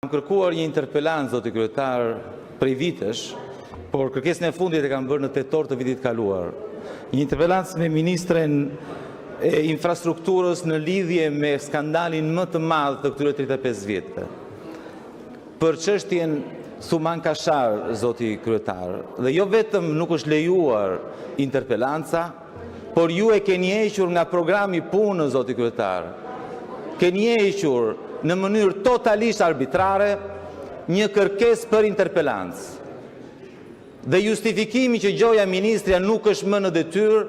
Kam kërkuar një interpelancë, zoti kryetar, prej vitesh, por kërkesën e fundit e kam bërë në tetor të vitit kaluar. Një interpelancë me ministren e infrastrukturës në lidhje me skandalin më të madh të këtyre 35 vjetëve. Për çështjen Thuman Kashar, zoti kryetar, dhe jo vetëm nuk është lejuar interpelanca, por ju e keni hequr nga programi punë, zoti kryetar. Keni hequr në mënyrë totalisht arbitrare një kërkesë për interpelancë. Dhe justifikimi që gjoja ministrja nuk është më në detyrë,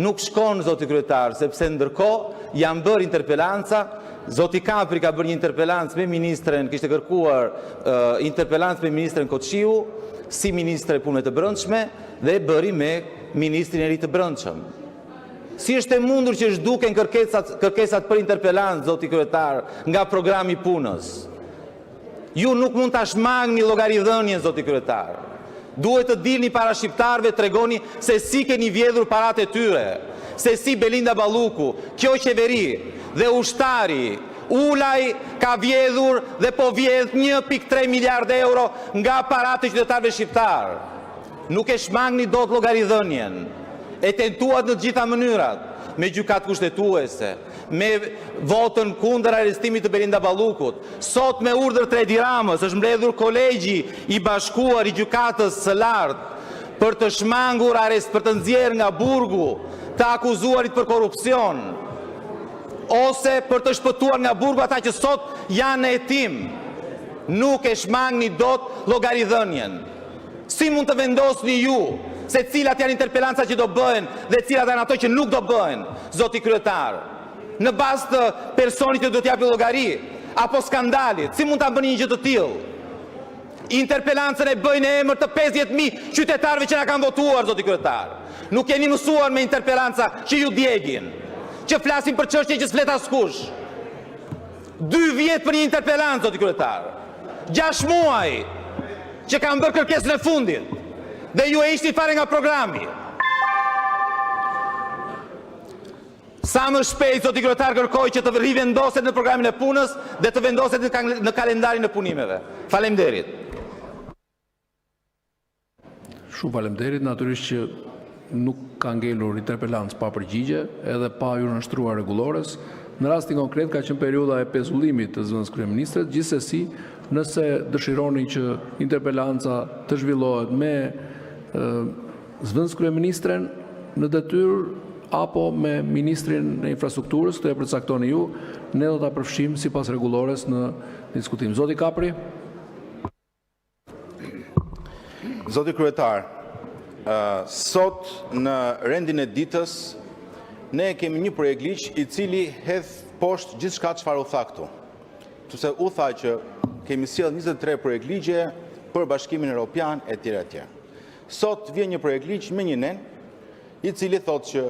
nuk shkon, zoti kryetar, sepse ndërkohë janë bërë interpelanca. Zoti Kapri ka bërë një interpelancë me ministren, kishte kërkuar interpelancë me ministren Koçiu, si ministre punëve të brendshme, dhe bëri me ministrin e ri të brendshëm. Si është e mundur që zhduken kërkesat për interpelancë, zoti kryetar, nga programi punës? Ju nuk mund ta shmangni llogaridhënien, zoti kryetar. Duhet të dilni para shqiptarëve, tregoni se si keni vjedhur paratë e tyre, se si Belinda Balluku, kjo qeveri dhe ushtari Ulaj ka vjedhur dhe po vjedh 1.3 miliard euro nga paratë e qytetarëve shqiptar. Nuk e shmangni dot llogaridhënien. E tentuat në të gjitha mënyrat, me gjykatë kushtetuese, me votën kundër arrestimit të Belinda Ballukut. Sot me urdhër të Edi Ramës është mbledhur kolegji i bashkuar i gjykatës së lartë për të shmangur për të nxjerrë nga burgu të akuzuarit për korrupsion, ose për të shpëtuar nga burgu ata që sot janë në hetim. Nuk e shmangni dot llogaridhënien. Si mund të vendosni ju se cilat janë interpelanca që do bëhen dhe cilat janë ato që nuk do bëhen, zoti kryetar? Në bazë të personit që do t'japi llogari apo skandalit, si mund ta bëni një gjë të tillë? Interpelancën e bëjnë në emër të 50.000 qytetarëve që na kanë votuar, zoti kryetar. Nuk jeni mësuar me interpelanca që ju djegin, që flasin për çështje që s'flet askush. 2 vjet për një interpelancë, zoti kryetar. 6 muaj që kanë bërë kërkesën e fundit. Dhe ju e ishni fare nga programi. Sa më shpejt, zoti kryetar, kërkoj që të rivendoset në programin e punës dhe të vendoset në kalendarin e punimeve. Faleminderit. Shumë faleminderit, natyrisht që nuk ka ngelur interpelancë pa përgjigje, edhe pa ju nështruar rregullores. Në rastin konkret ka qenë periudha e pezullimit të zëvendës kryeministrit, gjithsesi nëse dëshironi që interpelanca të zhvillohet me zëvendës kryeministren në detyrë apo me ministrin e infrastrukturës, këtë e përcaktoni ju, ne do ta përfshim sipas rregullores në diskutim. Zoti Kapri. Zoti kryetar, sot në rendin e ditës ne kemi një projekt ligj i cili hedh poshtë gjithçka çfarë u tha këtu. Sepse u tha që kemi sjell 23 projekt ligje për Bashkimin Evropian etj. Sot vjen një projekt ligj me një nen i cili thotë që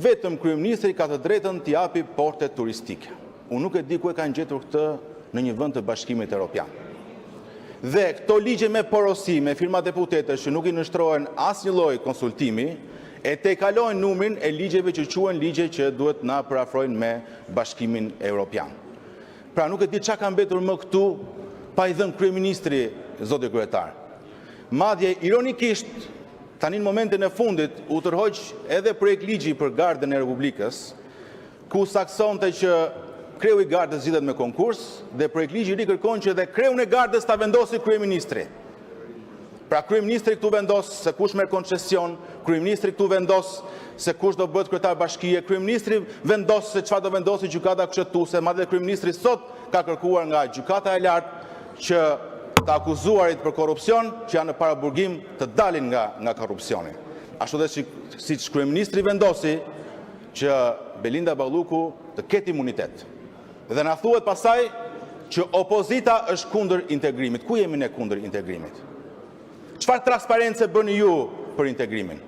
vetëm kryeministri ka të drejtën t'i japi porte turistike. Unë nuk e di ku e kanë gjetur këtë në një vend të Bashkimit Evropian. Dhe këto ligje me porosi, me firma deputetësh që nuk i nështrohen asnjë lloj konsultimi, e tejkalojnë numrin e ligjeve që quhen ligje që duhet na parafrojnë me Bashkimin Evropian. Pra nuk e di çka ka mbetur më këtu pa i dhënë kryeministri, zoti kryetar. Madje ironikisht, tani në momentin e fundit u tërhoq edhe projekt ligji për Gardën e Republikës, ku saksonte që kreu i Gardës zgjidhet me konkurs dhe projekt ligji i ri kërkon që edhe kreun e Gardës ta vendosi kryeministri. Pra kryeministri këtu vendos se kush merr koncesion, kryeministri këtu vendos se kush do bëhet kryetar bashkie, kryeministri vendos se çfarë do vendosi gjykata kushtetuese, madje kryeministri sot ka kërkuar nga gjykata e lartë që të akuzuarit për korrupsion që janë në paraburgim të dalin nga korrupsioni. Ashtu dhe siç kryeministri vendosi që Belinda Balluku të ketë imunitet. Dhe na thuhet pasaj që opozita është kundër integrimit. Ku jemi ne kundër integrimit? Çfarë transparence bëni ju për integrimin?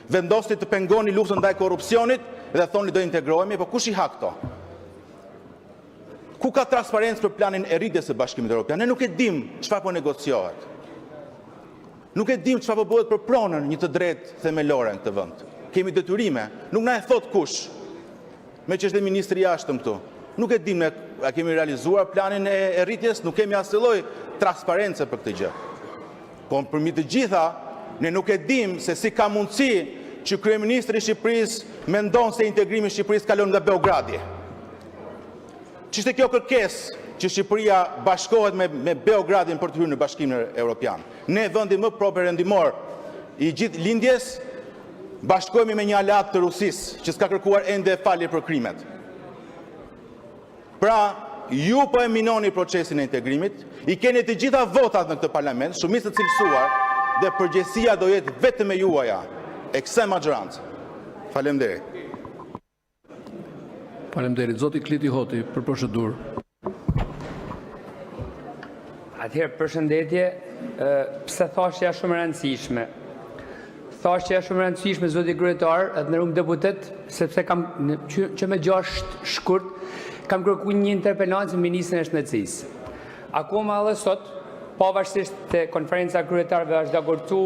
Vendosni të pengoni luftën ndaj korrupsionit dhe thoni do integrohemi, po kush i ha këto? Ku ka transparencë për planin e rritjes së Bashkimit Evropian? Ne nuk e dim çfarë po negociohet. Nuk e dim çfarë po bëhet për pronën një të drejtë themelore në këtë vend. Kemi detyrime, nuk na e thot kush. Me që është dhe ministri i jashtëm këtu. Nuk e dim ne a kemi realizuar planin e rritjes, nuk kemi asnjë lloj transparence për këtë gjë. Po përmi të gjitha, ne nuk e dim se si ka mundësi që kryeministri i Shqipërisë mendon se integrimi i Shqipërisë kalon nga Beogradi. Ç'ishte kjo kërkesë që Shqipëria bashkohet me Beogradin për të hyrë në Bashkimin Evropian. Ne, vendi më perëndimor i gjithë lindjes, bashkohemi me një aleat të Rusisë që s'ka kërkuar ende falje për krimet. Pra, ju po e minoni procesin e integrimit, i keni të gjitha votat në këtë parlament, shumicë të cilësuar, dhe përgjegjësia do jetë vetëm e juaja, e kësaj majorancë. Faleminderit. Faleminderit. Zoti Kliti Hoti për procedurë. Atëherë, përshëndetje, pse thashja shumë e rëndësishme. Thashja shumë e rëndësishme, zoti kryetar, edhe në deputet, sepse kam që me 6 shkurt, kam kërkuar një interpelancë në Ministrin e Shëndetësisë. Akoma edhe sot, pavarësisht të konferenca kryetarëve është dakordsu,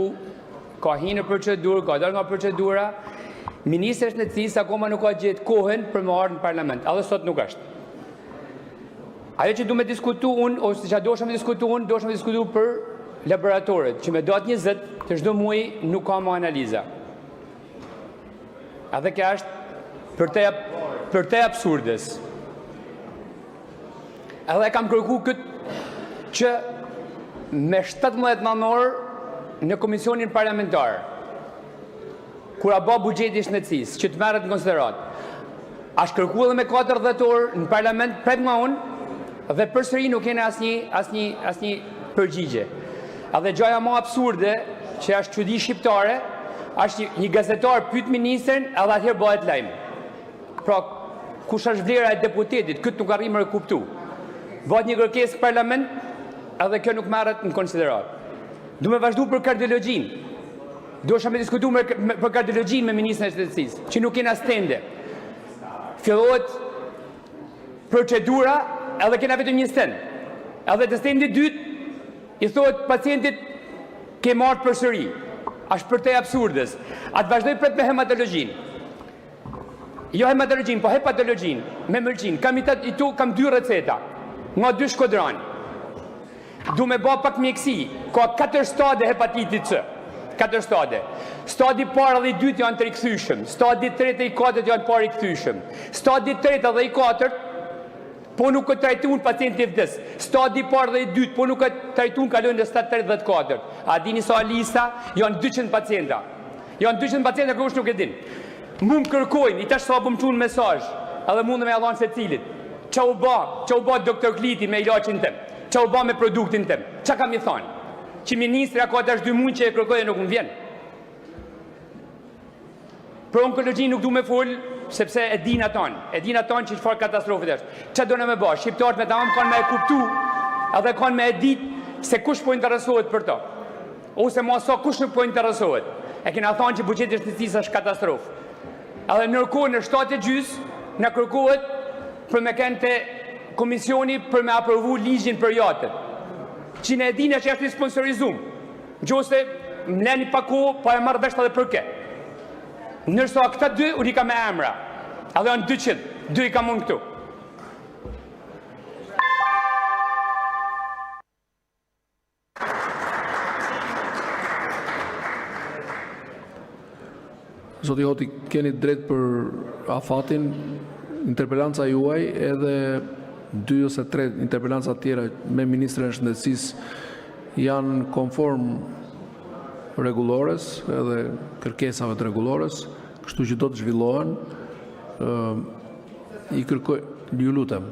ka hyrë në procedurë, ka dalë nga procedura, Ministri i Shëndetësisë akoma nuk ka gjetë kohën për më ardhur në parlament. Edhe sot nuk është. Ajo që du me diskutu unë, ose që do shme diskutu unë, do shme diskutu për laboratorët, që me datë 20 të çdo muaj nuk ka më analiza. Edhe kjo është për te absurdes. Edhe kam kërku këtë që me 17 nënor në komisionin parlamentar, kura ba bugjeti i shëndetësisë, që të merret në konsiderat, është kërku edhe me 4 dhjetor në parlament prep nga unë, dhe përsëri nuk kene asnjë përgjigje. Edhe gjaja më absurde, që është çudi shqiptare, është një gazetar pyet ministrin, edhe atëherë bëhet lajm. Pra, kush është vlera e deputetit, këtë nuk arrim të kuptu. Bëhet një kërkesë në parlament, edhe kjo nuk merret në konsiderat. Du me vazhdu për kardiologjinë. Dosha me diskutu për kardiologjinë me ministrin e Shëndetësisë, që nuk kena stende. Fillohet procedura, edhe kena vetëm një stend. Edhe të stendi dytë, i thotë pacientit ke marrë përsëri. Është për te absurdes. Atë vazhdoj pret me hematologjinë. Jo hematologjinë, po hepatologjinë, me mërqinë. Kam 2 receta, nga 2 shkodranë. Du me ba pak mjekësi, ka 4 stade hepatitit C. 4 stade. Stadi parë dhe i 2 janë të rikëthyshëm. Stadi 3 dhe i 4 janë parë rikëthyshëm. Stadi 3 dhe i 4 po nuk këtë trajtun pacienti i vdes. Stadi parë dhe i 2 po nuk këtë trajtun kalon në stad 34. A dini sa lista? Janë 200 pacienta. Janë 200 pacienta kërkush nuk e din. Mu më kërkojnë, i tash sa po më qunë mesazh, edhe mundë me adhanë se cilit. Qa u ba doktor Kliti me ilaqin tem? Qa u ba me produktin tem? Qa kam i thonë? Që ministra ka tash 2 muaj që e kërkoj e nuk më vjen. Për onkologji nuk du me full, sepse e din aton që çfarë katastrofit është. Qa do në me ba? Shqiptarët me tamam kanë me e kuptu, edhe kanë me e dit se kush po interesohet për to. Ose ma sa kush nuk po interesohet. E kena thonë që buqeti shëndetësisë është katastrofë. Edhe nërkohë në 7:30 në kërkohet për me kënë të komisioni për me aprovu ligjin për jatët. Që ne e dine që është një sponsorizum. Gjose, më leni pako, pa e marrë vesh edhe për ke. Nërso këta 2, unë i ka me emra. Edhe janë 200, 2 i ka mund këtu. Zoti Hoti, keni drejt për afatin, interpelanca juaj edhe 2 ose 3 interpelanca tjera me Ministrën e Shëndetësisë janë konform rregullores edhe kërkesave të rregullores, kështu që do të zhvillohen. I kërkoj, ju lutem.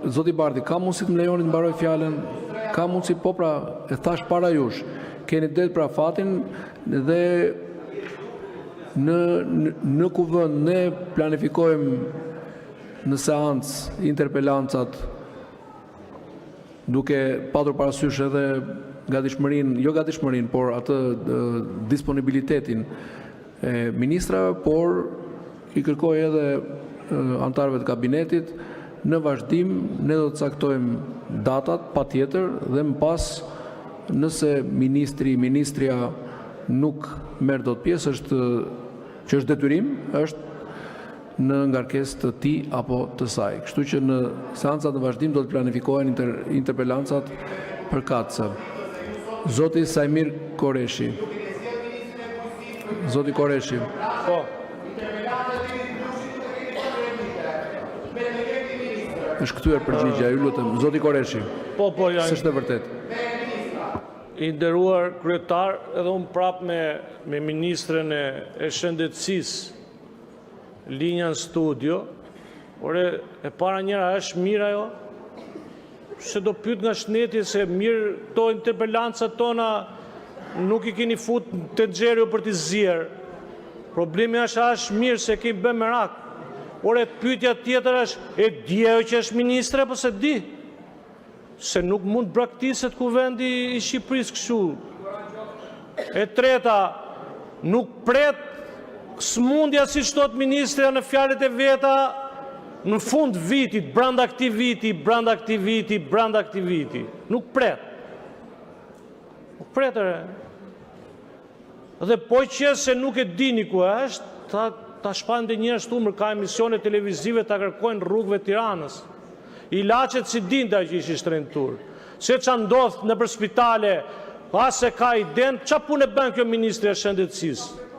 Zoti Bardhi, ka mundësi të më lejoni të mbaroj fjalën? Ka mundësi, po pra, e thash para jush, keni drejt për afatin dhe në kuvend ne planifikojmë në seancë interpelancat duke patur parasysh edhe gatishmërinë, por atë disponibilitetin e ministrave, por i kërkoj edhe antarëve të kabinetit në vazhdim ne do të caktojmë datat patjetër dhe më pas nëse ministria nuk merr dot pjesë që është detyrim, është në ngarkesë të tij apo të saj. Kështu që në seancat në vazhdim do të planifikohen interpelancat përkatëse. Zoti Sajmir Koreshi. Zoti Koreshi. Po. Është kthyer përgjigjja, ju lutem. Zoti Koreshi. Po, janë. S'është e vërtetë. I nderuar kryetar, edhe unë prap me ministren e shëndetësisë linja në studio, por e para njëra është mirë ajo, se do pyet nga shneti se mirë to interpelancat tona nuk i keni fut të xherio për t'i zjerë. Problemi është mirë se kemi bë merak. Por e pyetja tjetër është, e di ajo që është ministre apo se di? Se nuk mund braktiset kuvendi i Shqipërisë kështu. E treta, nuk pret smundja si thot ministre në fjalët e veta në fund vitit, brenda këtij viti. Nuk pret. Nuk pret ere. Dhe po që se nuk e dini ku është, ta shpande njërë shtumër ka emisione televizive ta kërkojnë rrugëve Tiranës. Ilaçet si dinda që ishi shtrentur. Se që ndodhë në për spitale, ase ka i den, qa punë e bën kjo ministri e shëndetësisë?